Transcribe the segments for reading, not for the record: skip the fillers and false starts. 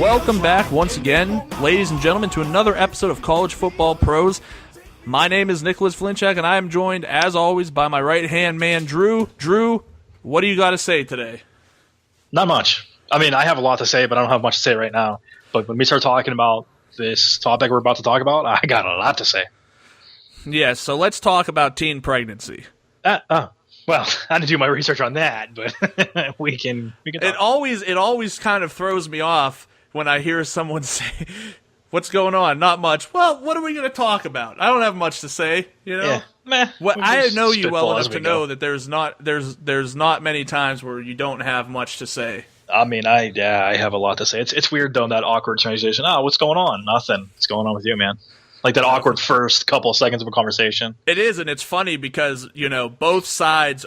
welcome back once again, ladies and gentlemen, to another episode of College Football Pros. My name is Nicholas Flinchak, and I am joined, as always, by my right-hand man, Drew. Drew, what do you got to say today? Not much. I mean, I have a lot to say, but I don't have much to say right now. But when we start talking about this topic we're about to talk about, I got a lot to say. Yeah, so let's talk about teen pregnancy. Well, I didn't do my research on that, but we can talk. It always kind of throws me off when I hear someone say, "What's going on?" Not much. Well, what are we going to talk about? I don't have much to say, you know. Yeah. Meh. Well, I know you well enough to know go. that there's not many times where you don't have much to say. I mean, I have a lot to say. It's weird though, that awkward transition. Oh, what's going on? Nothing. What's going on with you, man? Like that awkward first couple of seconds of a conversation. It is, and it's funny because, you know, both sides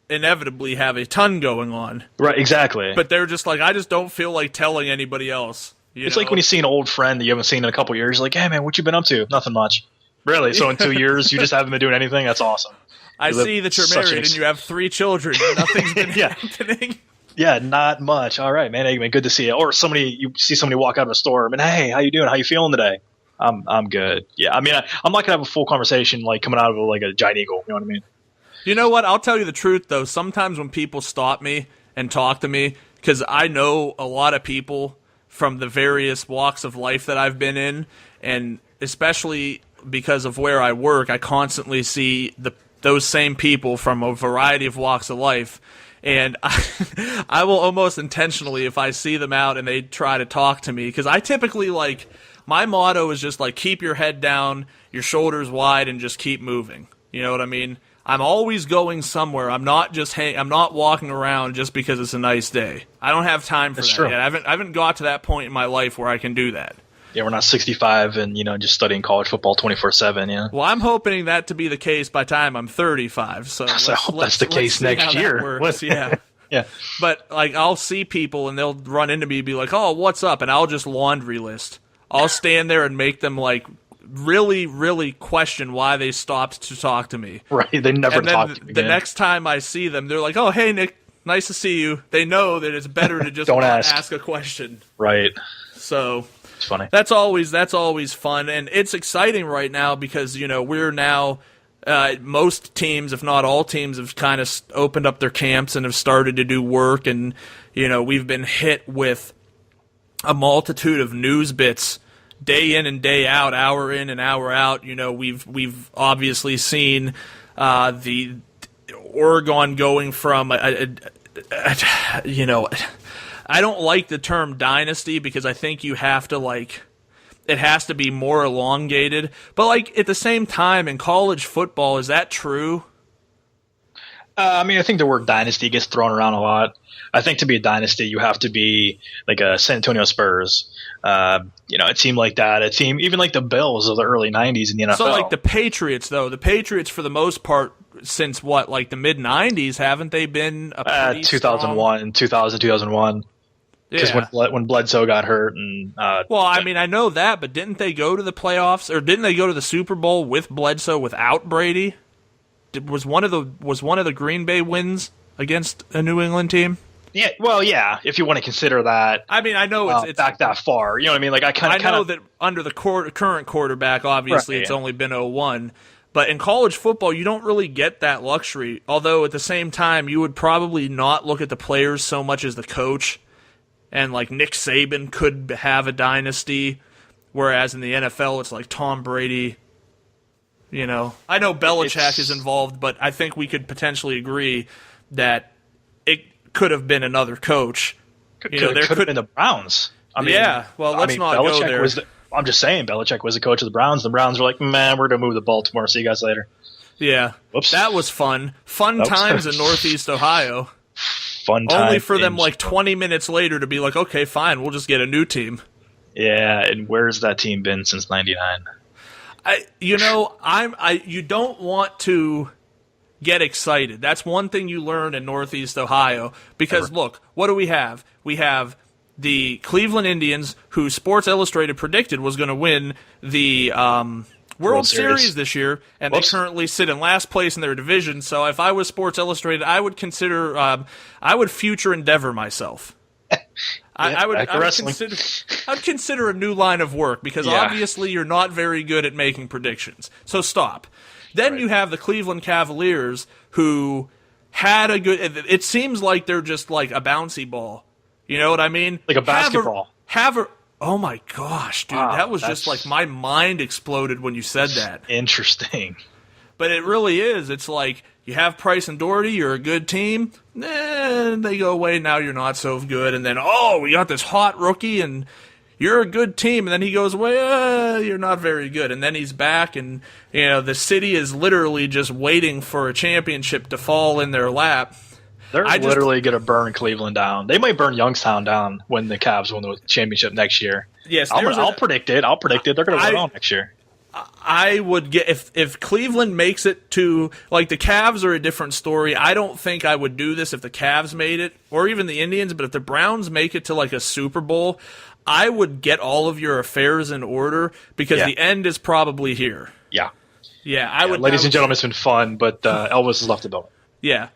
inevitably have a ton going on. Right, exactly. But they're just like, I just don't feel like telling anybody else. It's like when you see an old friend that you haven't seen in a couple of years, you're like, hey, man, what you been up to? Nothing much. Really? So in 2 years, you just haven't been doing anything? That's awesome. I see that you're married and you have 3 children. Nothing's been happening. Yeah, not much. All right, man. Hey, man, good to see you. Or you see somebody walk out of a store, and hey, how you doing? How you feeling today? I'm good. Yeah, I mean, I'm not gonna have a full conversation like coming out of like a giant eagle. You know what I mean? You know what? I'll tell you the truth though. Sometimes when people stop me and talk to me, because I know a lot of people from the various walks of life that I've been in, and especially because of where I work, I constantly see those same people from a variety of walks of life. And I will almost intentionally, if I see them out and they try to talk to me, because I typically my motto is just like keep your head down, your shoulders wide, and just keep moving. You know what I mean? I'm always going somewhere. I'm not walking around just because it's a nice day. I don't have time for that true. yet. I haven't got to that point in my life where I can do that. Yeah, we're not 65 and just studying college football 24/7. Yeah. Well, I'm hoping that to be the case by the time I'm 35. So I hope that's the case next year. Yeah. Yeah. But I'll see people and they'll run into me and be like, "Oh, what's up?" And I'll just laundry list. I'll stand there and make them really, really question why they stopped to talk to me. Right. They never talk to me the again. next time I see them, they're like, "Oh, hey, Nick, nice to see you." They know that it's better to just Don't not ask a question. Right. So it's funny. That's always fun, and it's exciting right now because we're now most teams, if not all teams, have kind of opened up their camps and have started to do work, and we've been hit with a multitude of news bits day in and day out, hour in and hour out. We've obviously seen the Oregon going from I don't like the term dynasty because I think you have to it has to be more elongated. But at the same time in college football, is that true? I mean, I think the word dynasty gets thrown around a lot. I think to be a dynasty, you have to be like a San Antonio Spurs. It seemed like that. It seemed even like the Bills of the early 90s in the NFL. So the Patriots, though, the Patriots for the most part since the mid 90s, haven't they been a pretty 2001, 2001. Because when Bledsoe got hurt and I mean, I know that, but didn't they go to the playoffs or didn't they go to the Super Bowl with Bledsoe without Brady? Was one of the Green Bay wins against a New England team? Yeah, well, yeah. If you want to consider that, I mean, I know it's back that far. You know what I mean? I know that under the current quarterback, obviously, right, it's only been 0-1. But in college football, you don't really get that luxury. Although at the same time, you would probably not look at the players so much as the coach. And Nick Saban could have a dynasty, whereas in the NFL it's like Tom Brady. I know Belichick is involved, but I think we could potentially agree that it could have been another coach. There could have been the Browns. I mean, let's not go there. I'm just saying, Belichick was the coach of the Browns. The Browns were like, man, we're going to move to Baltimore. See you guys later. Yeah. Whoops. That was fun. Fun times in Northeast Ohio. Fun time. Only for them 20 minutes later to be like, okay, fine, we'll just get a new team. Yeah, and where's that team been since '99? You don't want to get excited. That's one thing you learn in Northeast Ohio because look, what do we have? We have the Cleveland Indians, who Sports Illustrated predicted was going to win the World Series this year, and they currently sit in last place in their division. So if I was Sports Illustrated, I would consider, I would future endeavor myself. I would wrestling. consider a new line of work because Yeah. obviously you're not very good at making predictions. So stop. Then you have the Cleveland Cavaliers who had a good. It seems like they're just like a bouncy ball. You know what I mean? Like a basketball. Oh my gosh, dude! Wow, that was just like my mind exploded when you said that. Interesting. But it really is. It's like you have Price and Doherty, you're a good team. Then they go away, now you're not so good. And then, we got this hot rookie, and you're a good team. And then he goes away, you're not very good. And then he's back, and the city is literally just waiting for a championship to fall in their lap. They're literally going to burn Cleveland down. They might burn Youngstown down when the Cavs win the championship next year. Yes, I'll predict it. They're going to win all next year. I would get if Cleveland makes it to like the Cavs are a different story. I don't think I would do this if the Cavs made it or even the Indians, but if the Browns make it to like a Super Bowl, I would get all of your affairs in order because the end is probably here. Yeah. Yeah, I would. Ladies and gentlemen, it's been fun, but Elvis has left the building. Yeah.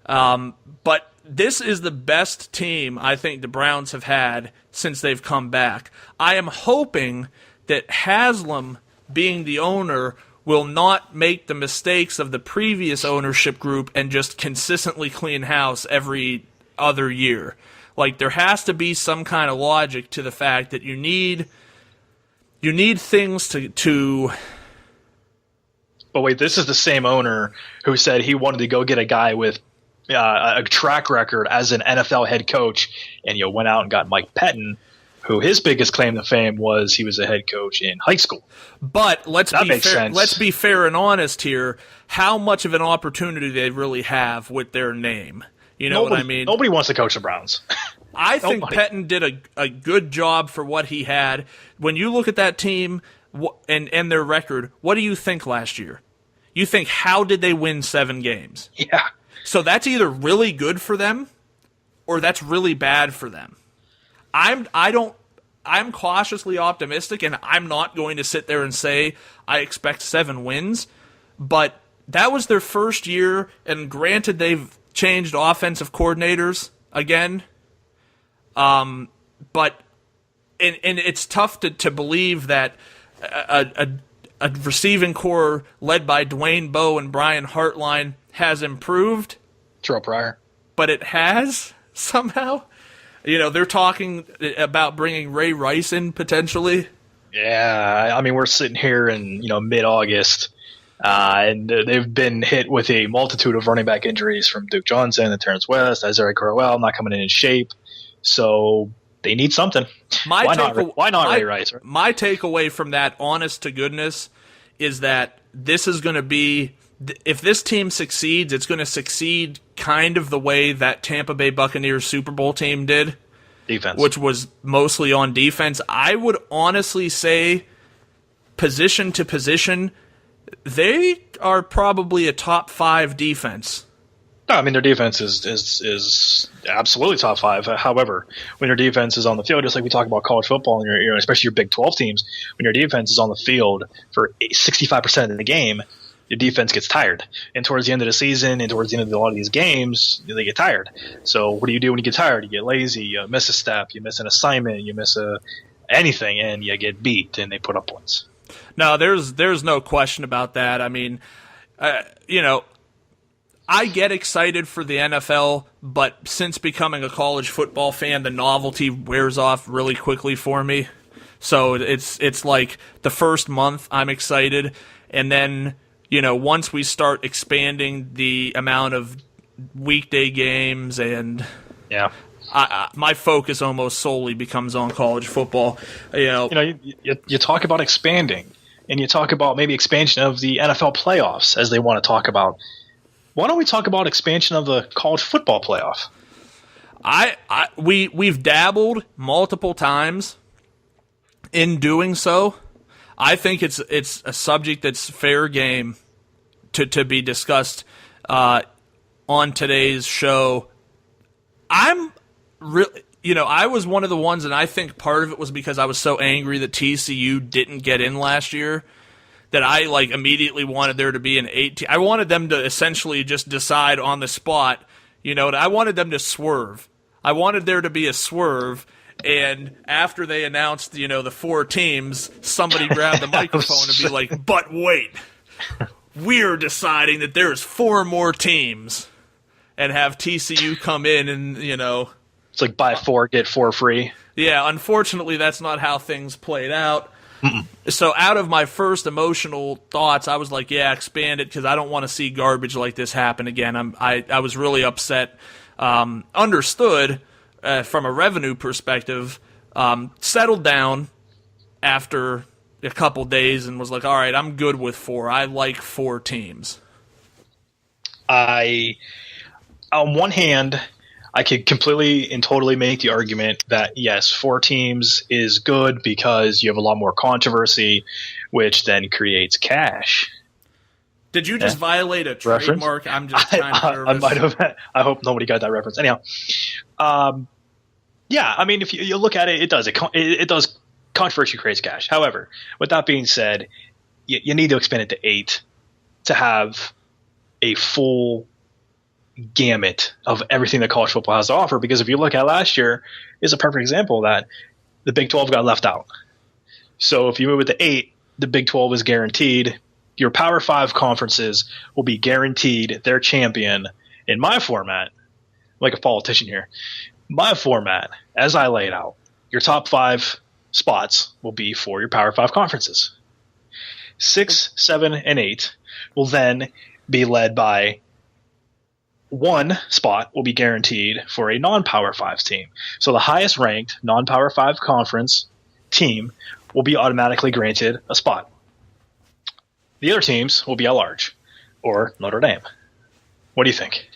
But this is the best team I think the Browns have had since they've come back. I am hoping that Haslam, being the owner, will not make the mistakes of the previous ownership group and just consistently clean house every other year. Like, there has to be some kind of logic to the fact that you need things to But wait, this is the same owner who said he wanted to go get a guy with a track record as an NFL head coach, and went out and got Mike Pettin, who his biggest claim to fame was he was a head coach in high school. But let's That be makes fair. sense. Let's be fair and honest here. How much of an opportunity they really have with their name? You know what I mean? Nobody wants to coach the Browns. I think Nobody. Pettin did a good job for what he had. When you look at that team and their record, what do you think last year? You think, how did they win 7 games? Yeah. So that's either really good for them or that's really bad for them. I'm cautiously optimistic, and I'm not going to sit there and say I expect 7 wins, but that was their first year, and granted they've changed offensive coordinators again, but and it's tough to believe that a receiving core led by Dwayne Bowe and Brian Hartline has improved. Terrell Pryor. But it has somehow. They're talking about bringing Ray Rice in potentially. Yeah, I mean, we're sitting here in mid-August, and they've been hit with a multitude of running back injuries from Duke Johnson and Terrence West, Isaiah Crowell not coming in shape, so they need something. Why not Ray Rice? Right? My takeaway from that, honest to goodness, is that this is going to be, if this team succeeds, it's going to succeed kind of the way that Tampa Bay Buccaneers Super Bowl team did. Defense. Which was mostly on defense. I would honestly say, position to position, they are probably a top 5 defense. No, I mean, their defense is absolutely top 5. However, when your defense is on the field, just like we talk about college football, and especially your Big 12 teams, when your defense is on the field for 65% of the game, your defense gets tired. And towards the end of the season and towards the end of a lot of these games, they get tired. So what do you do when you get tired? You get lazy, you miss a step, you miss an assignment, you miss anything, and you get beat, and they put up points. No, there's no question about that. I mean, I get excited for the NFL, but since becoming a college football fan, the novelty wears off really quickly for me. So it's like the first month I'm excited, and then once we start expanding the amount of weekday games, and my focus almost solely becomes on college football. You talk about expanding, and you talk about maybe expansion of the NFL playoffs as they want to talk about. Why don't we talk about expansion of the college football playoff? We've dabbled multiple times in doing so. I think it's a subject that's fair game to be discussed on today's show. I was one of the ones, and I think part of it was because I was so angry that TCU didn't get in last year, that I immediately wanted there to be an 18. I wanted them to essentially just decide on the spot. I wanted them to swerve. I wanted there to be a swerve, And after they announced, the 4 teams, somebody grabbed the microphone and be like, "But wait, we're deciding that there's 4 more teams," and have TCU come in and, It's like buy 4, get 4 free. Yeah, unfortunately, that's not how things played out. So out of my first emotional thoughts, I was like, yeah, expand it, because I don't want to see garbage like this happen again. I was really upset. Understood from a revenue perspective, settled down after a couple days and was like, all right, I'm good with 4. I like 4 teams. On one hand, I could completely and totally make the argument that, yes, 4 teams is good because you have a lot more controversy, which then creates cash. Did you just violate a trademark? I'm just kind of nervous. I might have. I hope nobody got that reference. Anyhow, yeah, I mean, if you look at it, it does controversy creates cash. However, with that being said, you need to expand it to 8 to have a full gamut of everything that college football has to offer, because if you look at last year, is a perfect example of that. The Big 12 got left out. So if you move it to 8, the Big 12 is guaranteed. Your Power 5 conferences will be guaranteed their champion. In my format, like a politician here, my format, as I lay it out, your top 5 spots will be for your Power 5 conferences. 6, 7, and 8 will then be led by 1 spot will be guaranteed for a non-Power 5 team. So the highest ranked non-Power 5 conference team will be automatically granted a spot. The other teams will be at large, or Notre Dame. What do you think?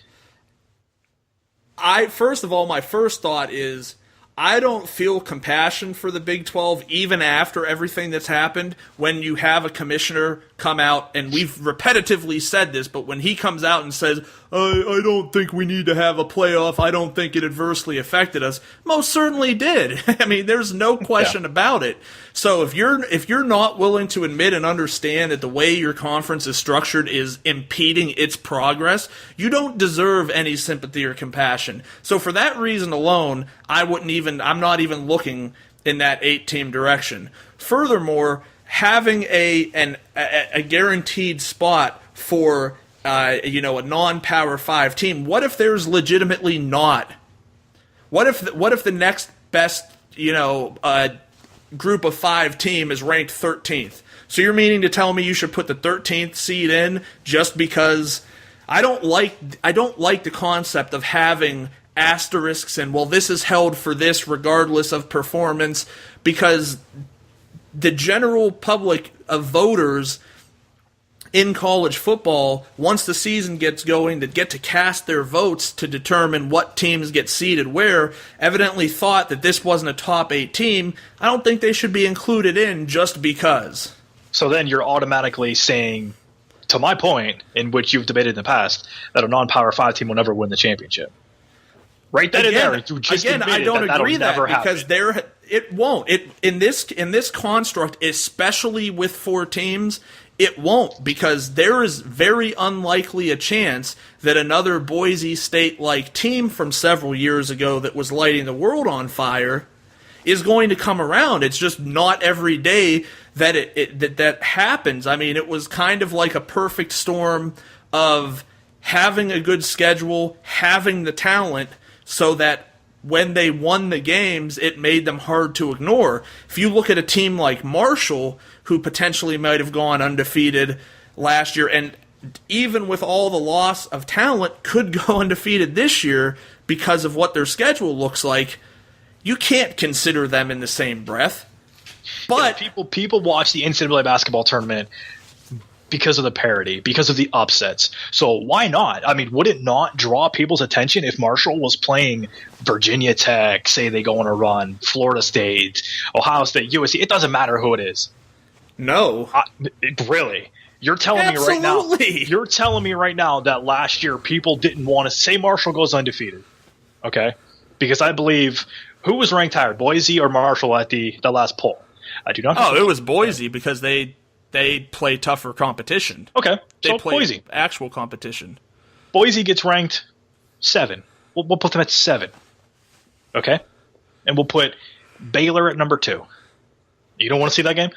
First of all, my first thought is, I don't feel compassion for the Big 12 even after everything that's happened. When you have a commissioner come out, and we've repetitively said this, but when he comes out and says, I don't think we need to have a playoff, I don't think it adversely affected us, most certainly did. I mean, there's no question about it. So if you're not willing to admit and understand that the way your conference is structured is impeding its progress, you don't deserve any sympathy or compassion. So for that reason alone, I'm not even looking in that 8-team direction. Furthermore, having a guaranteed spot for a non-Power 5 team, what if there's legitimately not? What if the next best group of 5 team is ranked 13th? So you're meaning to tell me you should put the 13th seed in just because? I don't like the concept of having asterisks and, well, this is held for this regardless of performance, because the general public of voters in college football, once the season gets going, that get to cast their votes to determine what teams get seeded where, evidently thought that this wasn't a top 8 team. I don't think they should be included in just because. So then you're automatically saying, to my point, in which you've debated in the past, that a non-Power 5 team will never win the championship. Right then and there. I don't agree that because it won't. In this construct, especially with 4 teams, it won't, because there is very unlikely a chance that another Boise State-like team from several years ago that was lighting the world on fire is going to come around. It's just not every day that that happens. I mean, it was kind of like a perfect storm of having a good schedule, having the talent, so that when they won the games, it made them hard to ignore. If you look at a team like Marshall, who potentially might have gone undefeated last year, and even with all the loss of talent, could go undefeated this year because of what their schedule looks like, you can't consider them in the same breath. But people watch the NCAA basketball tournament because of the parity, because of the upsets. So why not? I mean, would it not draw people's attention if Marshall was playing Virginia Tech, say they go on a run, Florida State, Ohio State, USC? It doesn't matter who it is. No. Really? You're telling me right now that last year people didn't want to say Marshall goes undefeated. Okay? Because I believe who was ranked higher, Boise or Marshall at the last poll? I do not know. Oh, it was Boise because they play tougher competition. Okay, they play Boise. Actual competition. Boise gets ranked 7. We'll put them at 7. Okay? and we'll put Baylor at number 2. You don't want to see that game?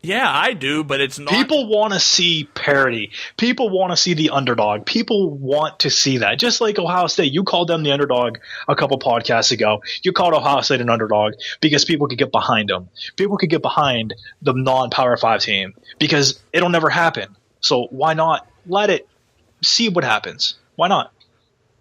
Yeah, I do, but it's not. People want to see parity. People want to see the underdog. People want to see that. Just like Ohio State, you called them the underdog a couple podcasts ago. You called Ohio State an underdog because people could get behind them. People could get behind the non-Power 5 team because it'll never happen. So why not let it see what happens? Why not?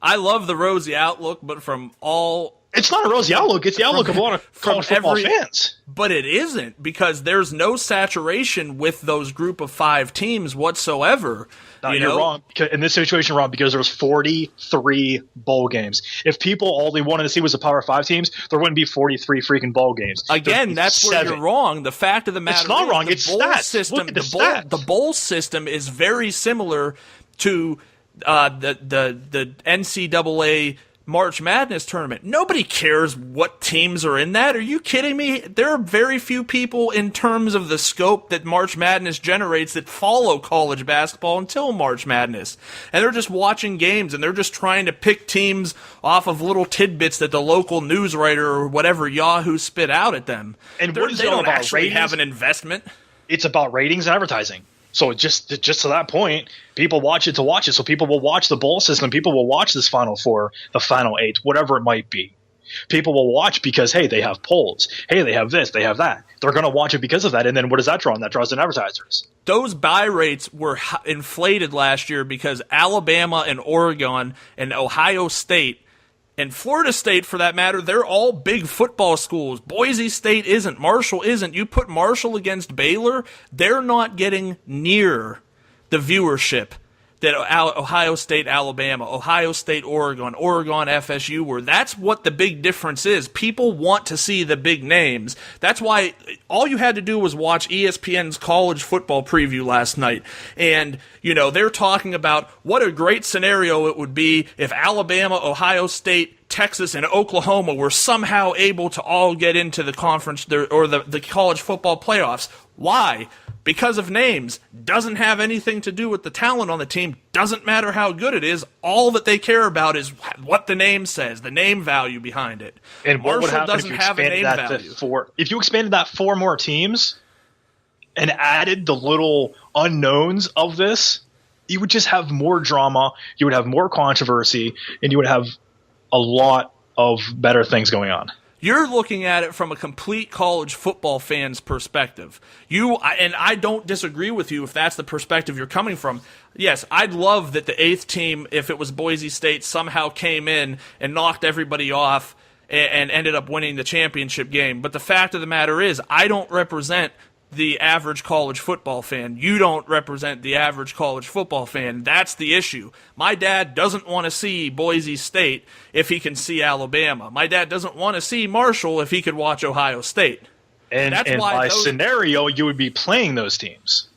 I love the rosy outlook, but from all... It's not a rosy outlook. It's the outlook of a lot of college football fans. But it isn't, because there's no saturation with those group of 5 teams whatsoever. No, you're wrong. In this situation, wrong, because there was 43 bowl games. If people all they wanted to see was the Power 5 teams, there wouldn't be 43 freaking bowl games. Again, that's 7. Where you're wrong. The fact of the matter it's not is wrong. The it's bowl stats. system. Look at the bowl system is very similar to the NCAA March Madness tournament. Nobody cares what teams are in that. Are you kidding me? There are very few people in terms of the scope that March Madness generates that follow college basketball until March Madness. And they're just watching games, and they're just trying to pick teams off of little tidbits that the local news writer or whatever Yahoo spit out at them. And they don't actually have an investment. It's about ratings and advertising. So just to that point, people watch it to watch it. So people will watch the bowl system. People will watch this Final Four, the Final 8, whatever it might be. People will watch because, hey, they have polls. Hey, they have this, they have that. They're going to watch it because of that. And then what does that draw on? That draws in advertisers. Those buy rates were inflated last year because Alabama and Oregon and Ohio State and Florida State, for that matter, they're all big football schools. Boise State isn't. Marshall isn't. You put Marshall against Baylor, they're not getting near the viewership that Ohio State, Alabama, Ohio State, Oregon, FSU were. That's what the big difference is. People want to see the big names. That's why all you had to do was watch ESPN's college football preview last night. And, they're talking about what a great scenario it would be if Alabama, Ohio State, Texas, and Oklahoma were somehow able to all get into the conference or the college football playoffs. Why? Because of names. Doesn't have anything to do with the talent on the team. Doesn't matter how good it is. All that they care about is what the name says, the name value behind it. And what would happen doesn't if you have a expanded name that value. to 4? If you expanded that 4 more teams and added the little unknowns of this, you would just have more drama, you would have more controversy, and you would have a lot of better things going on. You're looking at it from a complete college football fan's perspective. And I don't disagree with you if that's the perspective you're coming from. Yes, I'd love that the 8th team, if it was Boise State, somehow came in and knocked everybody off and ended up winning the championship game. But the fact of the matter is, I don't represent the average college football fan. You don't represent the average college football fan. That's the issue. My dad doesn't want to see Boise State if he can see Alabama. My dad doesn't want to see Marshall if he could watch Ohio State. And by scenario, you would be playing those teams.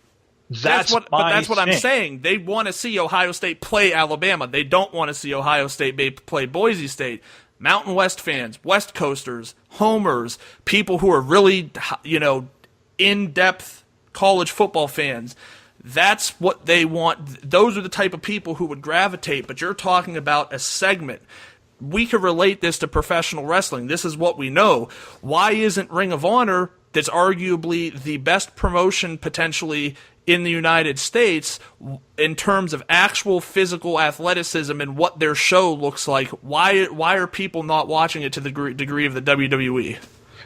That's what I'm saying. They want to see Ohio State play Alabama. They don't want to see Ohio State play Boise State. Mountain West fans, West Coasters, homers, people who are really, in-depth college football fans. That's what they want. Those are the type of people who would gravitate, but you're talking about a segment. We could relate this to professional wrestling. This is what we know. Why isn't Ring of Honor, that's arguably the best promotion potentially in the United States in terms of actual physical athleticism and what their show looks like, why are people not watching it to the degree of the WWE?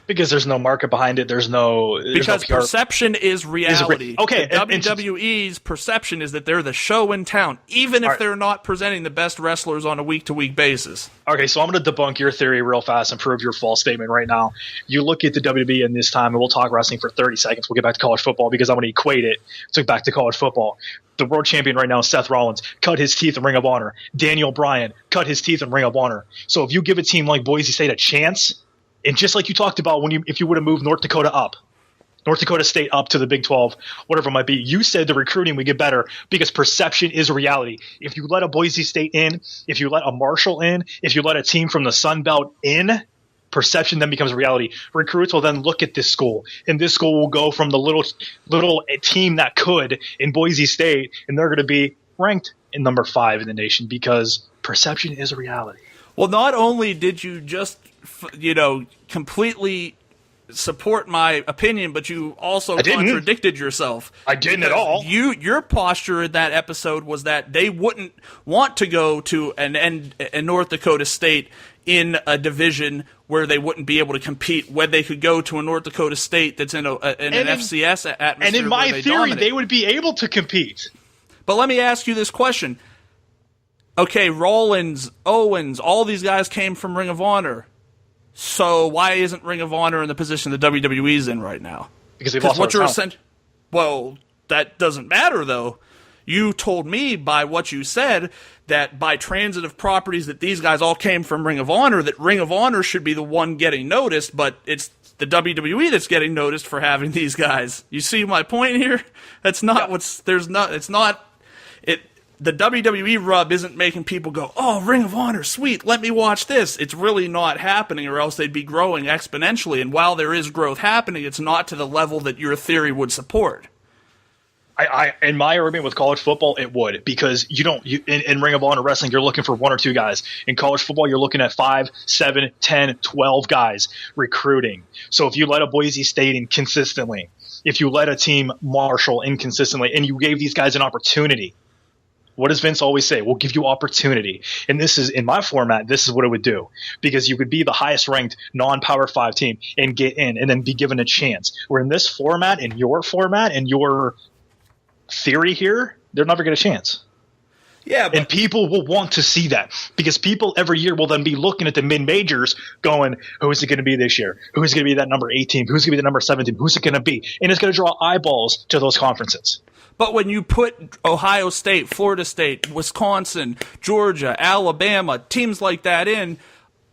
Because there's no market behind it. There's no perception is reality. Okay, the WWE's perception is that they're the show in town, even if they're not presenting the best wrestlers on a week-to-week basis. Okay, so I'm going to debunk your theory real fast and prove your false statement right now. You look at the WWE in this time, and we'll talk wrestling for 30 seconds. We'll get back to college football because I'm going to equate it back to college football. The world champion right now is Seth Rollins, cut his teeth in Ring of Honor. Daniel Bryan, cut his teeth in Ring of Honor. So if you give a team like Boise State a chance, and just like you talked about if you would have moved North Dakota State up to the Big 12, whatever it might be, you said the recruiting would get better because perception is reality. If you let a Boise State in, if you let a Marshall in, if you let a team from the Sun Belt in, perception then becomes reality. Recruits will then look at this school, and this school will go from the little team that could in Boise State, and they're going to be ranked in number 5 in the nation because perception is reality. Well, not only did you just, completely support my opinion, but you also contradicted yourself. I didn't at all. Your posture in that episode was that they wouldn't want to go to an North Dakota State in a division where they wouldn't be able to compete, when they could go to a North Dakota State that's in an FCS atmosphere. And in my theory, they would be able to compete. But let me ask you this question. Okay, Rollins, Owens, all these guys came from Ring of Honor. So why isn't Ring of Honor in the position the WWE's in right now? Because they've lost what you're Well, that doesn't matter, though. You told me by what you said that by transitive properties that these guys all came from Ring of Honor, that Ring of Honor should be the one getting noticed, but it's the WWE that's getting noticed for having these guys. You see my point here? That's not the WWE rub isn't making people go, oh, Ring of Honor, sweet, let me watch this. It's really not happening, or else they'd be growing exponentially. And while there is growth happening, it's not to the level that your theory would support. In my argument with college football, it would, because in Ring of Honor wrestling, you're looking for 1 or 2 guys. In college football, you're looking at 5, 7, 10, 12 guys recruiting. So if you let a Boise State in consistently, if you let a team Marshall in consistently, and you gave these guys an opportunity, what does Vince always say? We'll give you opportunity. And this is, in my format, this is what it would do. Because you could be the highest ranked non-Power 5 team and get in and then be given a chance. Where in this format, in your theory here, they'll never get a chance. Yeah, and people will want to see that, because people every year will then be looking at the mid-majors going, who is it going to be this year? Who's going to be that number 8 team? Who's going to be the number 7 team? Who's it going to be? And it's going to draw eyeballs to those conferences. But when you put Ohio State, Florida State, Wisconsin, Georgia, Alabama, teams like that in,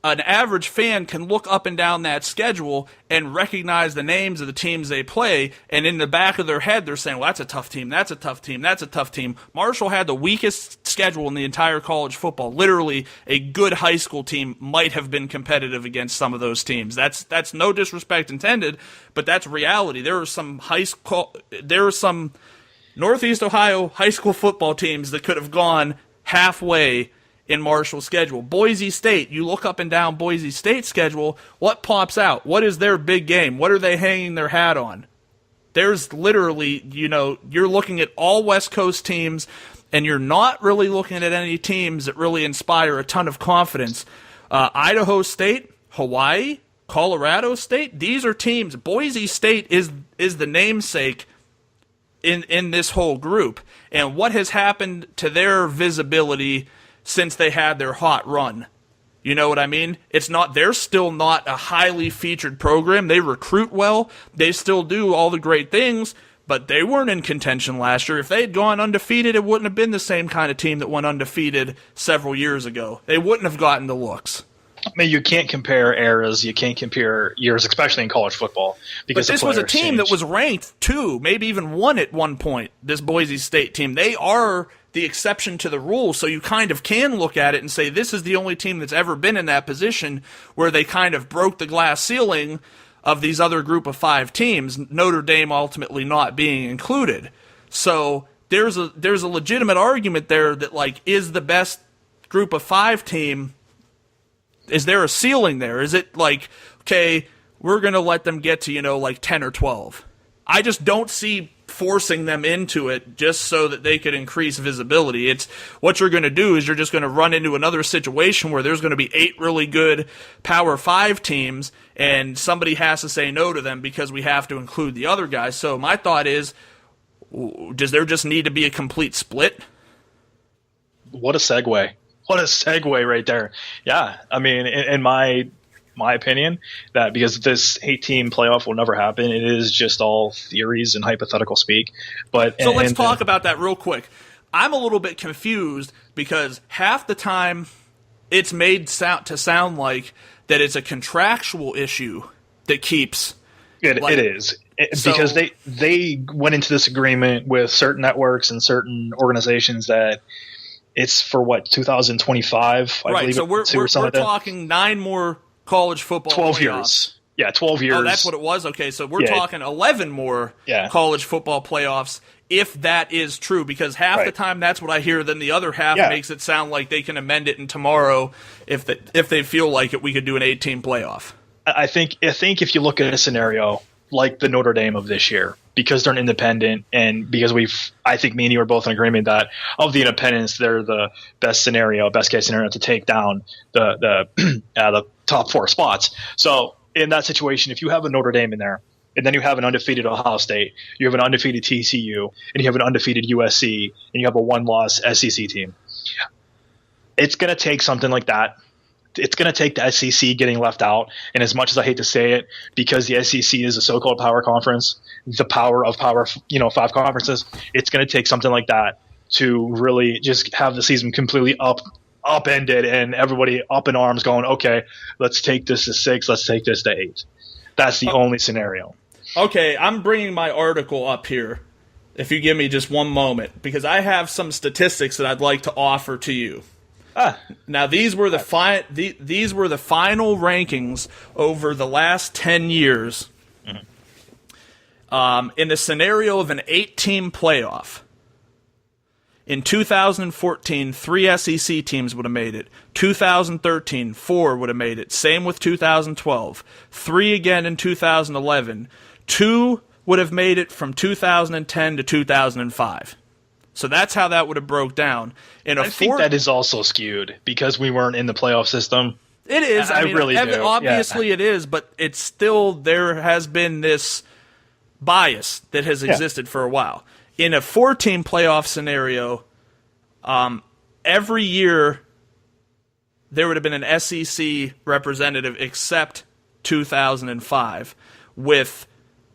an average fan can look up and down that schedule and recognize the names of the teams they play, and in the back of their head they're saying, well, that's a tough team, that's a tough team, that's a tough team. Marshall had the weakest schedule in the entire college football. Literally, a good high school team might have been competitive against some of those teams. That's no disrespect intended, but that's reality. There are some Northeast Ohio high school football teams that could have gone halfway in Marshall's schedule. Boise State, you look up and down Boise State's schedule, what pops out? What is their big game? What are they hanging their hat on? There's literally, you're looking at all West Coast teams, and you're not really looking at any teams that really inspire a ton of confidence. Idaho State, Hawaii, Colorado State, these are teams. Boise State is the namesake in this whole group. And what has happened to their visibility since they had their hot run? You know what I mean? They're still not a highly featured program. They recruit well. They still do all the great things, but they weren't in contention last year. If they had gone undefeated, it wouldn't have been the same kind of team that went undefeated several years ago. They wouldn't have gotten the looks. I mean, you can't compare eras. You can't compare years, especially in college football. Because but this was a team that was ranked 2, maybe even 1 at one point, this Boise State team. They are the exception to the rule, so you kind of can look at it and say this is the only team that's ever been in that position where they kind of broke the glass ceiling of these other group of 5 teams, Notre Dame ultimately not being included. So there's a legitimate argument there that, like, is the best group of 5 team, is there a ceiling there? Is it like, okay, we're going to let them get to, like 10 or 12? I just don't see forcing them into it just so that they could increase visibility. It's what you're going to do is you're just going to run into another situation where there's going to be 8 really good Power 5 teams, and somebody has to say no to them because we have to include the other guys. So my thought is, does there just need to be a complete split? What a segue. What a segue right there. Yeah, I mean, in my opinion, that because this 8-team playoff will never happen, it is just all theories and hypothetical speak. But let's talk about that real quick. I'm a little bit confused because half the time it's made to sound like that it's a contractual issue that keeps. It is. Because they went into this agreement with certain networks and certain organizations that it's for 2025, I believe. So we're talking 9 more college football 12 playoffs. years. Yeah, 12 years. Oh, that's what it was? Okay, so we're talking 11 more Yeah. college football playoffs, if that is true, because half the time that's what I hear, then the other half makes it sound like they can amend it, and tomorrow, if they feel like it, we could do an 8-team playoff. I think if you look at a scenario like the Notre Dame of this year, because they're an independent, and because I think me and you are both in agreement that of the independents, they're the best case scenario to take down the top 4 spots. So in that situation, if you have a Notre Dame in there, and then you have an undefeated Ohio State, you have an undefeated TCU, and you have an undefeated USC, and you have a 1-loss SEC team, it's going to take something like that. It's going to take the SEC getting left out. And as much as I hate to say it, because the SEC is a so-called power conference, the power of Power 5 conferences, it's going to take something like that to really just have the season completely upended and everybody up in arms going, okay, let's take this to 6, let's take this to 8. That's the only scenario. Okay, I'm bringing my article up here, if you give me just one moment, because I have some statistics that I'd like to offer to you. Now, these were the final rankings over the last 10 years. In the scenario of an 8-team playoff. In 2014, 3 SEC teams would have made it. 2013, 4 would have made it. Same with 2012. 3 again in 2011. 2 would have made it from 2010 to 2005. So that's how that would have broke down. I think that is also skewed because we weren't in the playoff system. It is. I mean, really do. Obviously it is, but it's still, there has been this bias that has existed for a while. In a 4-team playoff scenario, every year there would have been an SEC representative except 2005, with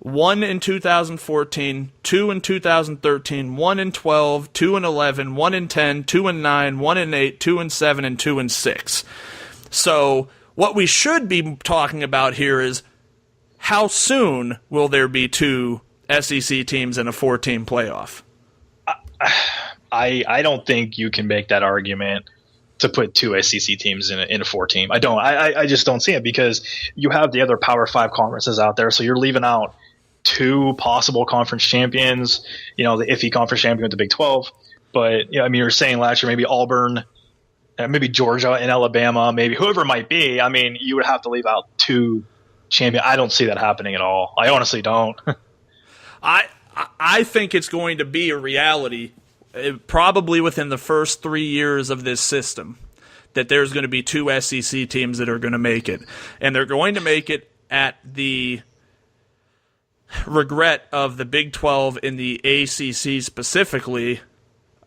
1 in 2014, 2 in 2013, 1 in 12, 2 in 11, 1 in 10, 2 in 9, 1 in 8, 2 in 7, and 2 in 6. So what we should be talking about here is how soon will there be 2 SEC teams in a 4-team playoff? I don't think you can make that argument to put 2 SEC teams in a 4-team. I don't. I just don't see it because you have the other Power 5 conferences out there, so you're leaving out 2 possible conference champions. The iffy conference champion with the Big 12. But I mean, you were saying last year maybe Auburn, maybe Georgia and Alabama, maybe whoever it might be. I mean, you would have to leave out 2 champions. I don't see that happening at all. I honestly don't. I think it's going to be a reality, probably within the first 3 years of this system, that there's going to be 2 SEC teams that are going to make it. And they're going to make it at the regret of the Big 12 and the ACC specifically.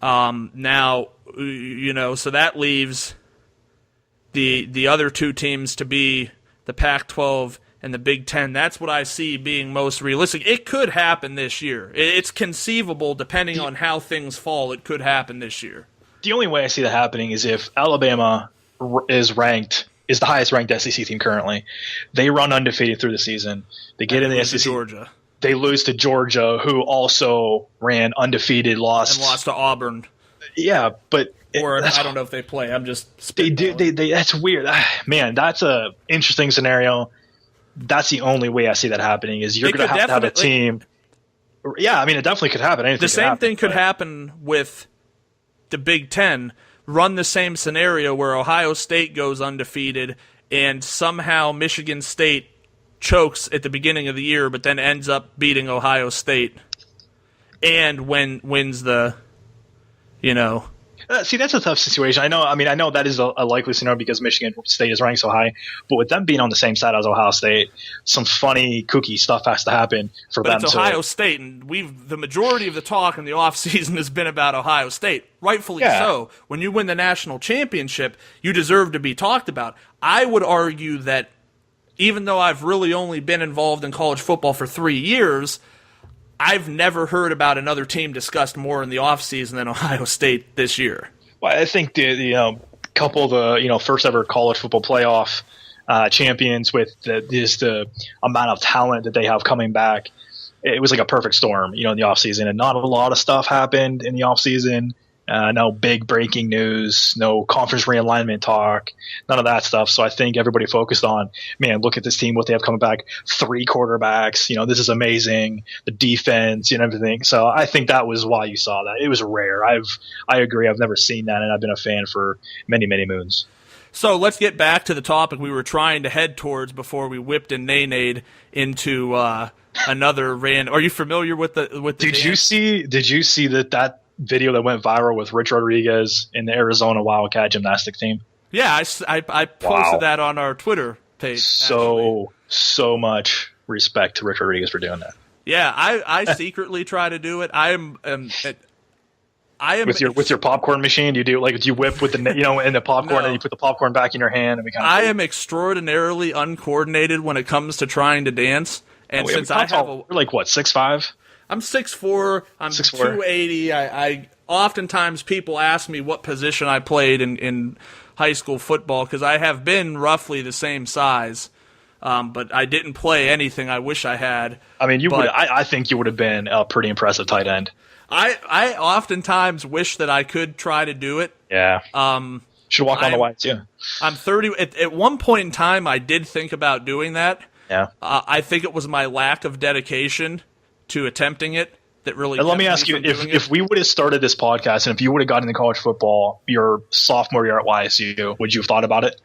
Now, so that leaves the other 2 teams to be the Pac-12 and the Big Ten. That's what I see being most realistic. It could happen this year. It's conceivable, depending on how things fall. It could happen this year. The only way I see that happening is if Alabama is the highest ranked SEC team currently. They run undefeated through the season. They get in the SEC. Georgia. They lose to Georgia, who also ran undefeated, lost to Auburn. Yeah, but I don't know if they play. I'm just they do. They that's weird, man. That's a interesting scenario. That's the only way I see that happening. Is you're going to have a team. Yeah, I mean, it definitely could happen. The same thing could happen with the Big Ten. Run the same scenario where Ohio State goes undefeated and somehow Michigan State chokes at the beginning of the year, but then ends up beating Ohio State and wins the, See, that's a tough situation. I know that is a likely scenario because Michigan State is ranked so high, but with them being on the same side as Ohio State, some funny, kooky stuff has to happen for them. But it's Ohio State, and the majority of the talk in the offseason has been about Ohio State, rightfully so. When you win the national championship, you deserve to be talked about. I would argue that even though I've really only been involved in college football for 3 years, I've never heard about another team discussed more in the offseason than Ohio State this year. Well, I think the couple of the first ever college football playoff champions with the amount of talent that they have coming back, it was like a perfect storm, in the offseason. And not a lot of stuff happened in the offseason. No big breaking news, no conference realignment talk, none of that stuff. So I think everybody focused on, man, look at this team, what they have coming back, 3 quarterbacks, this is amazing, the defense and everything. So I think that was why you saw that. It was rare. I agree. I've never seen that, and I've been a fan for many, many moons. So let's get back to the topic we were trying to head towards before we whipped and nay-nayed into another random. Are you familiar with the? Did you see that video that went viral with Rich Rodriguez in the Arizona Wildcat gymnastic team? Yeah, I posted that on our Twitter page. So much respect to Rich Rodriguez for doing that. Yeah, I secretly try to do it. I am with your popcorn machine. Do you whip with the in the popcorn and you put the popcorn back in your hand? And I am extraordinarily uncoordinated when it comes to trying to dance. And since I have you're like what, 6'5"? I'm 6'4". I'm 6'4". 280. I oftentimes people ask me what position I played in high school football because I have been roughly the same size, but I didn't play anything. I wish I had. I mean, I think you would have been a pretty impressive tight end. I oftentimes wish that I could try to do it. Yeah. Should walk on the whites. Yeah. I'm 30. At one point in time, I did think about doing that. Yeah. I think it was my lack of dedication to attempting it that really. And let me ask you, if we would have started this podcast and if you would have gotten into college football your sophomore year at YSU, would you have thought about it?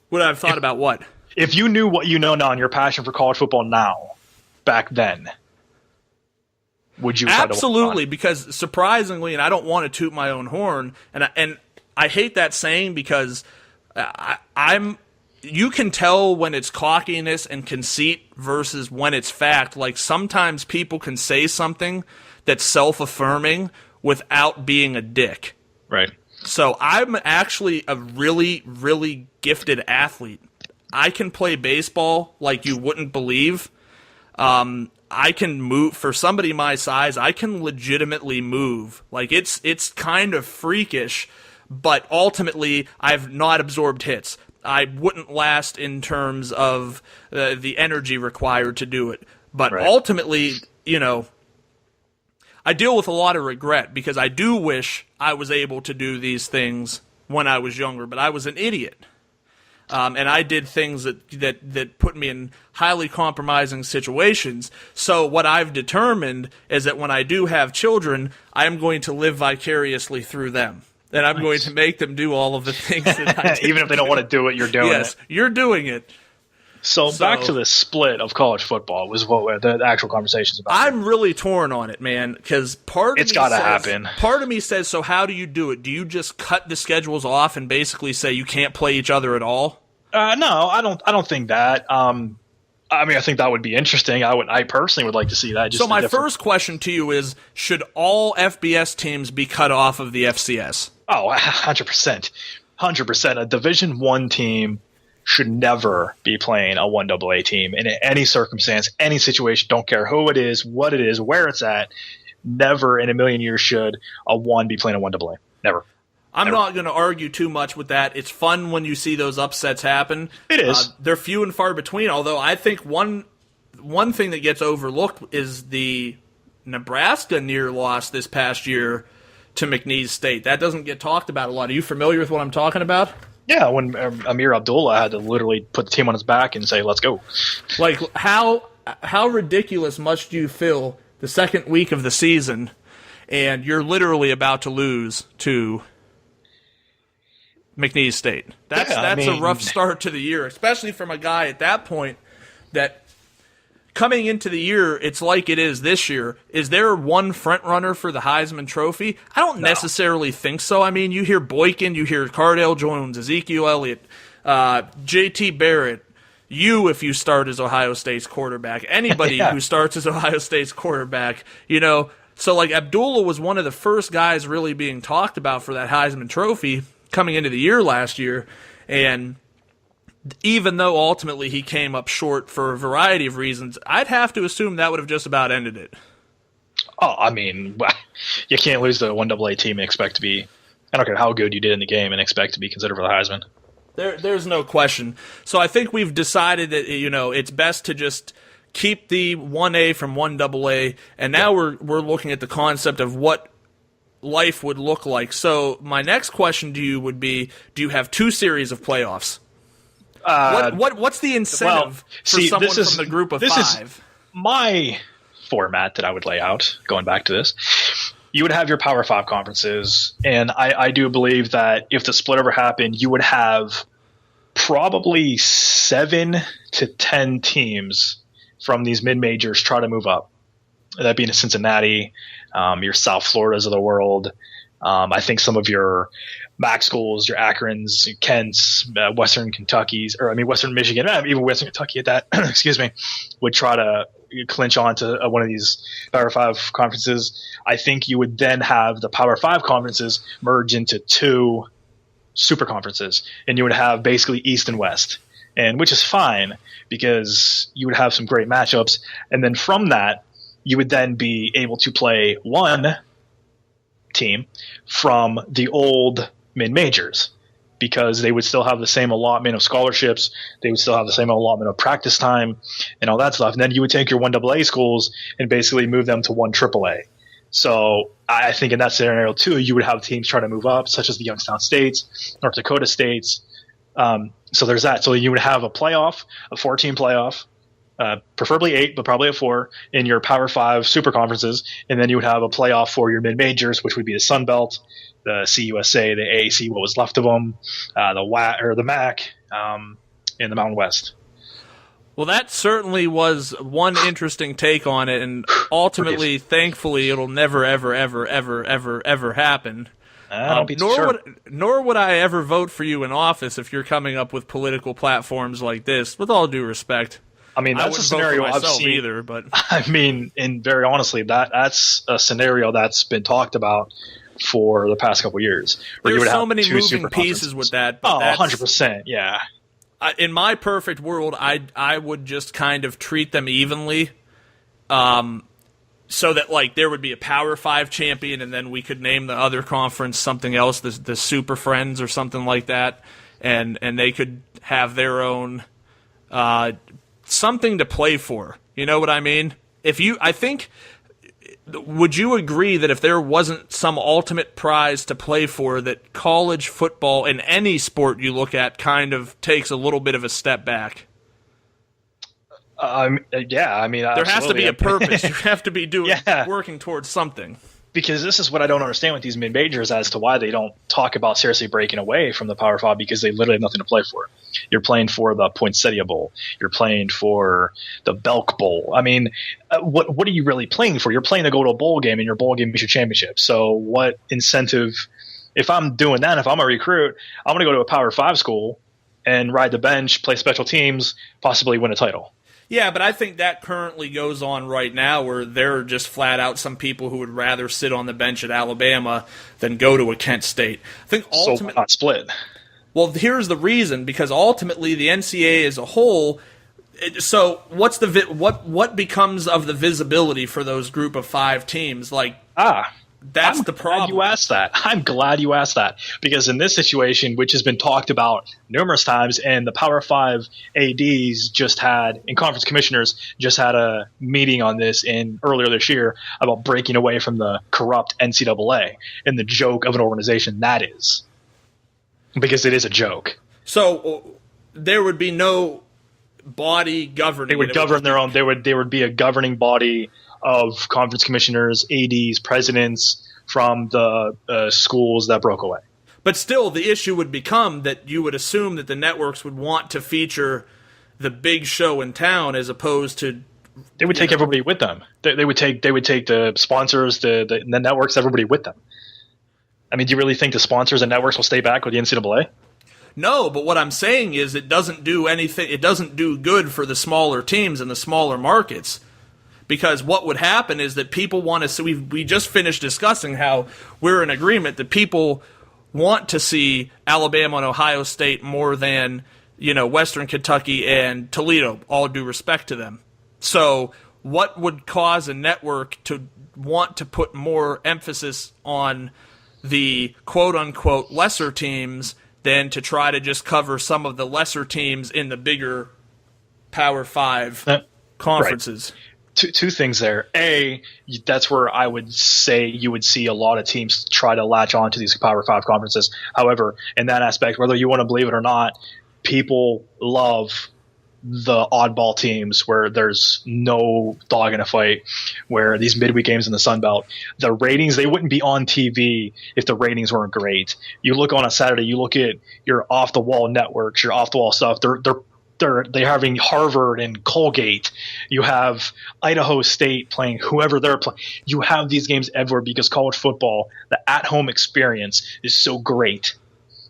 Would I have thought about what? If you knew what you know now and your passion for college football now, back then, would you? Absolutely, because surprisingly, and I don't want to toot my own horn, and I hate that saying because I'm. You can tell when it's cockiness and conceit versus when it's fact. Like sometimes people can say something that's self-affirming without being a dick. Right. So I'm actually a really, really gifted athlete. I can play baseball like you wouldn't believe. I can move for somebody my size. I can legitimately move. Like it's kind of freakish, but ultimately I've not absorbed hits. I wouldn't last in terms of the energy required to do it. But ultimately, I deal with a lot of regret because I do wish I was able to do these things when I was younger, but I was an idiot. And I did things that put me in highly compromising situations. So what I've determined is that when I do have children, I am going to live vicariously through them. And I'm going to make them do all of the things that I did. Even if they don't want to do it, you're doing it. Yes, you're doing it. So back to the split of college football was what the actual conversation's about. I'm really torn on it, man, because it's got to happen. Part of me says, so how do you do it? Do you just cut the schedules off and basically say you can't play each other at all? No, I don't think that. I mean, I think that would be interesting. I personally would like to see that. So my first question to you is, should all FBS teams be cut off of the FCS? Oh, 100%. 100%. A Division I team should never be playing a 1AA team in any circumstance, any situation. Don't care who it is, what it is, where it's at. Never in a million years should a 1 be playing a 1AA. Never. I'm not going to argue too much with that. It's fun when you see those upsets happen. It is. They're few and far between, although I think one thing that gets overlooked is the Nebraska near loss this past year to McNeese State. That doesn't get talked about a lot. Are you familiar with what I'm talking about? Yeah, when Amir Abdullah had to literally put the team on his back and say, let's go. Like, how ridiculous must you feel the second week of the season and you're literally about to lose to McNeese State? That's a rough start to the year, especially from a guy at that point that coming into the year, it's like it is this year. Is there one front runner for the Heisman Trophy? I don't necessarily think so. I mean, you hear Boykin, you hear Cardale Jones, Ezekiel Elliott, J.T. Barrett, if you start as Ohio State's quarterback, anybody who starts as Ohio State's quarterback, So, like, Abdullah was one of the first guys really being talked about for that Heisman Trophy coming into the year last year, and even though ultimately he came up short for a variety of reasons, I'd have to assume that would have just about ended it. Oh, I mean, you can't lose the 1AA team and expect to be, I don't care how good you did in the game, and expect to be considered for the Heisman. There's no question. So I think we've decided that, it's best to just keep the 1A from 1AA, and now we're looking at the concept of what life would look like. So my next question to you would be, do you have 2 series of playoffs? What's the incentive for someone from the group of 5? Is my format that I would lay out, going back to this. You would have your Power 5 conferences, and I do believe that if the split ever happened, you would have probably 7 to 10 teams from these mid-majors try to move up. That being Cincinnati, your South Floridas of the world. I think some of your MAC schools, your Akrons, Kents, Western Michigan, even Western Kentucky at that, excuse me, would try to clinch on to one of these Power 5 conferences. I think you would then have the Power 5 conferences merge into 2 super conferences, and you would have basically East and West, and which is fine because you would have some great matchups. And then from that, you would then be able to play one team from the old mid-majors because they would still have the same allotment of scholarships. They would still have the same allotment of practice time and all that stuff. And then you would take your 1AA schools and basically move them to 1 AAA. So I think in that scenario too, you would have teams try to move up, such as the Youngstown States, North Dakota States. So there's that. So you would have a playoff, a 4-team playoff, preferably 8, but probably a 4 in your Power 5 super conferences. And then you would have a playoff for your mid-majors, which would be the Sun Belt, the CUSA, the AAC, what was left of them, the MAC, and the Mountain West. Well, that certainly was one interesting take on it, and ultimately, thankfully, it'll never, ever, ever, ever, ever, ever happen. Nor would I ever vote for you in office if you're coming up with political platforms like this, with all due respect. I mean, that's a scenario I've seen either, but I mean, and very honestly, that's a scenario that's been talked about for the past couple of years. There's so many moving pieces with that. But 100%, yeah. In my perfect world, I would just kind of treat them evenly, so that like there would be a Power 5 champion, and then we could name the other conference something else, the Super Friends or something like that, and they could have their own something to play for. You know what I mean? Would you agree that if there wasn't some ultimate prize to play for, that college football in any sport you look at kind of takes a little bit of a step back? Yeah, I mean, there has to be a purpose. You have to be working towards something. Because this is what I don't understand with these mid-majors as to why they don't talk about seriously breaking away from the Power 5, because they literally have nothing to play for. You're playing for the Poinsettia Bowl. You're playing for the Belk Bowl. I mean, what are you really playing for? You're playing to go to a bowl game, and your bowl game is your championship. So what incentive – if I'm doing that, if I'm a recruit, I'm going to go to a Power 5 school and ride the bench, play special teams, possibly win a title. Yeah, but I think that currently goes on right now, where there are just flat out some people who would rather sit on the bench at Alabama than go to a Kent State. I think ultimately, so not split. Well, here's the reason: because ultimately the NCAA as a whole. So what's what becomes of the visibility for those group of 5 teams? Like that's the problem. I'm glad you asked that, because in this situation, which has been talked about numerous times, and the Power 5 ADs and conference commissioners just had a meeting on this earlier this year about breaking away from the corrupt NCAA and the joke of an organization that is, because it is a joke. So there would be no body governing. They would govern their own. There would be a governing body of conference commissioners, ADs, presidents from the schools that broke away. But still, the issue would become that you would assume that the networks would want to feature the big show in town, as opposed to they would take everybody with them. They would take the sponsors, the networks, everybody with them. I mean, do you really think the sponsors and networks will stay back with the NCAA? No, but what I'm saying is it doesn't do anything. It doesn't do good for the smaller teams and the smaller markets. Because what would happen is that people want to see, we just finished discussing how we're in agreement that people want to see Alabama and Ohio State more than, Western Kentucky and Toledo, all due respect to them. So what would cause a network to want to put more emphasis on the quote-unquote lesser teams than to try to just cover some of the lesser teams in the bigger Power 5 conferences? Right. two things there. A, that's where I would say you would see a lot of teams try to latch on to these Power 5 conferences. However, in that aspect, whether you want to believe it or not, people love the oddball teams where there's no dog in a fight, where these midweek games in the Sun Belt, the ratings, they wouldn't be on TV if the ratings weren't great. You look on a Saturday, you look at your off-the-wall networks, your off-the-wall stuff, they're having Harvard and Colgate. You have Idaho State playing whoever they're playing. You have these games everywhere because college football, the at-home experience is so great.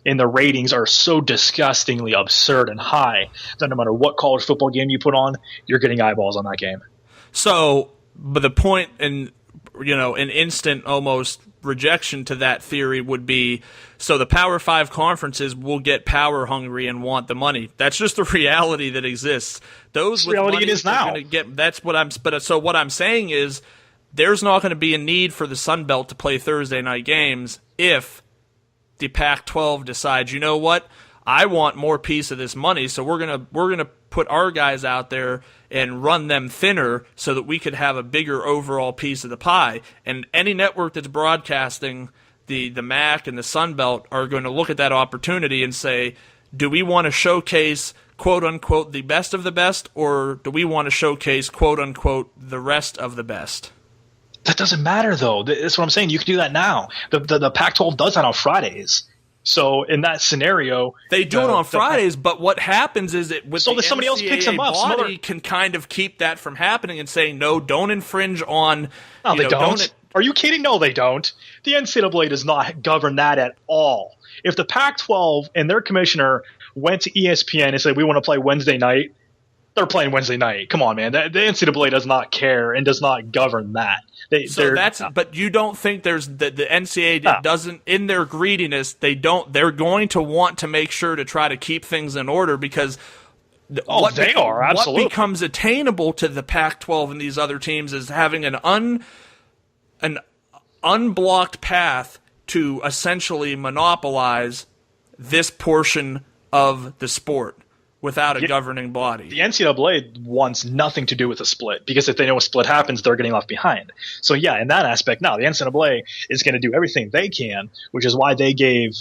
And the ratings are so disgustingly absurd and high that no matter what college football game you put on, you're getting eyeballs on that game. So, but the point and an instant almost rejection to that theory would be, so the Power 5 conferences will get power hungry and want the money. That's just the reality that exists. Those with reality money it is now. So what I'm saying is there's not going to be a need for the Sun Belt to play Thursday night games if the Pac-12 decides, you know what, I want more piece of this money, so we're gonna put our guys out there and run them thinner so that we could have a bigger overall piece of the pie. And any network that's broadcasting the MAC and the Sun Belt are going to look at that opportunity and say, do we want to showcase quote unquote the best of the best, or do we want to showcase quote unquote the rest of the best? That doesn't matter, though. That's what I'm saying. You can do that now. The Pac-12 does that on Fridays. So in that scenario, they do it on Fridays. But what happens is it with so the somebody NCAA else picks them up. Body can kind of keep that from happening and say, no, don't infringe on. No, they don't. Are you kidding? No, they don't. The NCAA does not govern that at all. If the Pac-12 and their commissioner went to ESPN and said we want to play Wednesday night, they're playing Wednesday night. Come on, man. The NCAA does not care and does not govern that. But you don't think there's the NCAA doesn't, in their greediness, they're going to want to make sure to try to keep things in order because what becomes attainable to the Pac-12 and these other teams is having an unblocked path to essentially monopolize this portion of the sport without a governing body. The NCAA wants nothing to do with a split because if they know a split happens, they're getting left behind. So yeah, in that aspect, now the NCAA is going to do everything they can, which is why they gave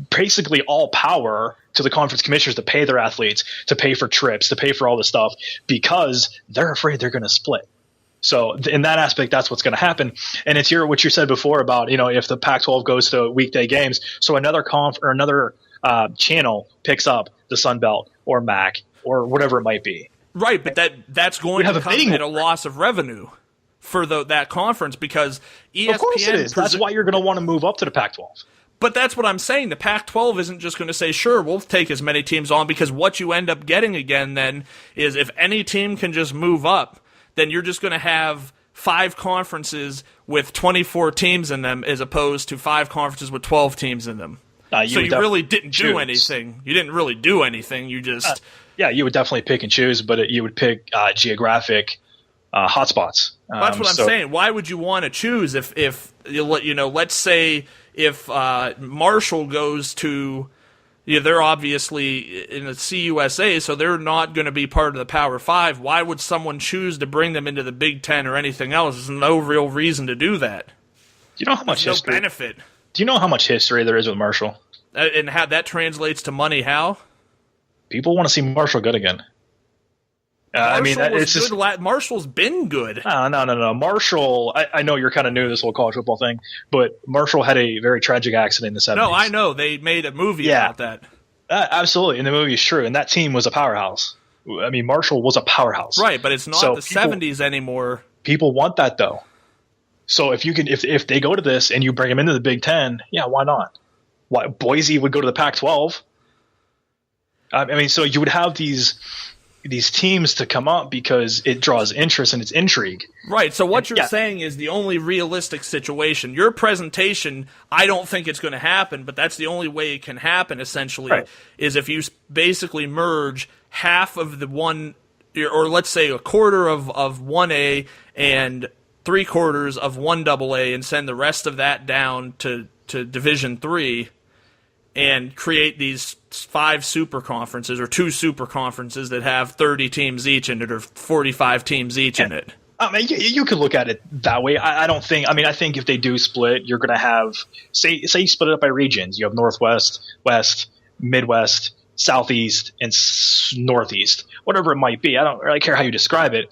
basically all power to the conference commissioners to pay their athletes, to pay for trips, to pay for all this stuff, because they're afraid they're going to split. So in that aspect, that's what's going to happen. And it's what you said before about, if the Pac-12 goes to weekday games, so another channel picks up the Sun Belt or MAC or whatever it might be. Right, but that's going to come at a loss of revenue for that conference because ESPN. Of course it is. That's why you're going to want to move up to the Pac-12. But that's what I'm saying. The Pac-12 isn't just going to say, sure, we'll take as many teams on, because what you end up getting again then is if any team can just move up, then you're just going to have 5 conferences with 24 teams in them as opposed to 5 conferences with 12 teams in them. So you really didn't do anything. You didn't really do anything. You just you would definitely pick and choose, but you would pick geographic hotspots. That's what I'm saying. Why would you want to choose if let's say if Marshall goes to, they're obviously in the CUSA, so they're not going to be part of the Power 5. Why would someone choose to bring them into the Big Ten or anything else? There's no real reason to do that. Do you know how much history? No benefit. Do you know how much history there is with Marshall? And how that translates to money? How? People want to see Marshall good again. Marshall's been good. No. Marshall, I know you're kind of new to this whole college football thing, but Marshall had a very tragic accident in the 70s. No, I know. They made a movie about that. Absolutely, and the movie is true, and that team was a powerhouse. I mean, Marshall was a powerhouse. Right, but it's not the 70s anymore. People want that, though. So if they go to this and you bring them into the Big Ten, why not? Why Boise would go to the Pac-12? So you would have these teams to come up because it draws interest and it's intrigue. Right. So what you're saying is the only realistic situation. Your presentation, I don't think it's going to happen, but that's the only way it can happen. Essentially, is if you basically merge half of the one, or let's say a quarter of 1A and 3/4 of 1AA and send the rest of that down to Division III, and create these 5 super conferences or 2 super conferences that have 30 teams each in it or 45 teams each in it. I mean, you could look at it that way. I don't think. I mean, I think if they do split, you're going to have say you split it up by regions. You have Northwest, West, Midwest, Southeast, and Northeast, whatever it might be. I don't really care how you describe it,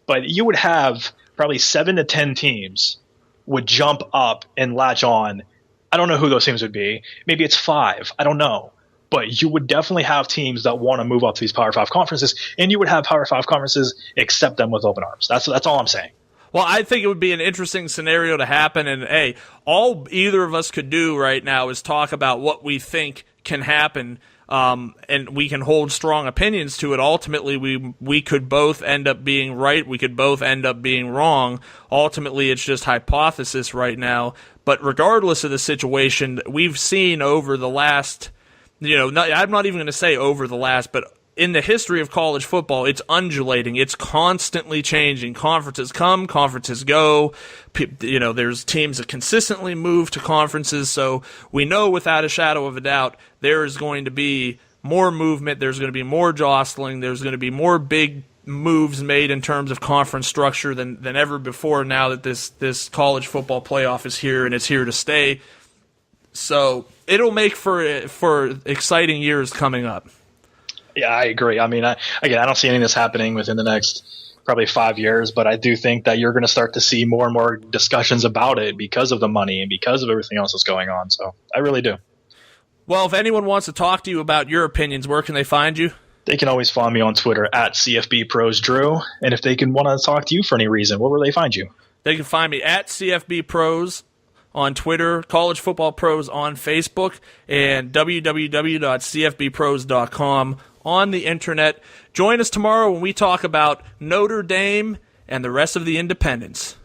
but you would have probably 7 to 10 teams would jump up and latch on. I don't know who those teams would be. Maybe it's 5. I don't know. But you would definitely have teams that want to move up to these Power 5 conferences, and you would have Power 5 conferences accept them with open arms. That's all I'm saying. Well, I think it would be an interesting scenario to happen, and hey, all either of us could do right now is talk about what we think can happen, and we can hold strong opinions to it. Ultimately, we could both end up being right. We could both end up being wrong. Ultimately, it's just hypothesis right now. But regardless of the situation, we've seen over the last, I'm not even going to say over the last, but in the history of college football, it's undulating. It's constantly changing. Conferences come, conferences go. There's teams that consistently move to conferences. So we know without a shadow of a doubt there is going to be more movement. There's going to be more jostling. There's going to be more big moves made in terms of conference structure than ever before now that this college football playoff is here and it's here to stay. So it'll make for exciting years coming up. Yeah, I agree. I mean, I don't see any of this happening within the next probably 5 years, but I do think that you're going to start to see more and more discussions about it because of the money and because of everything else that's going on. So I really do. Well, if anyone wants to talk to you about your opinions, where can they find you? They can always find me on Twitter at CFBProsDrew. And if they can want to talk to you for any reason, where will they find you? They can find me at CFBPros on Twitter, College Football Pros on Facebook, and www.cfbpros.com on the internet. Join us tomorrow when we talk about Notre Dame and the rest of the independents.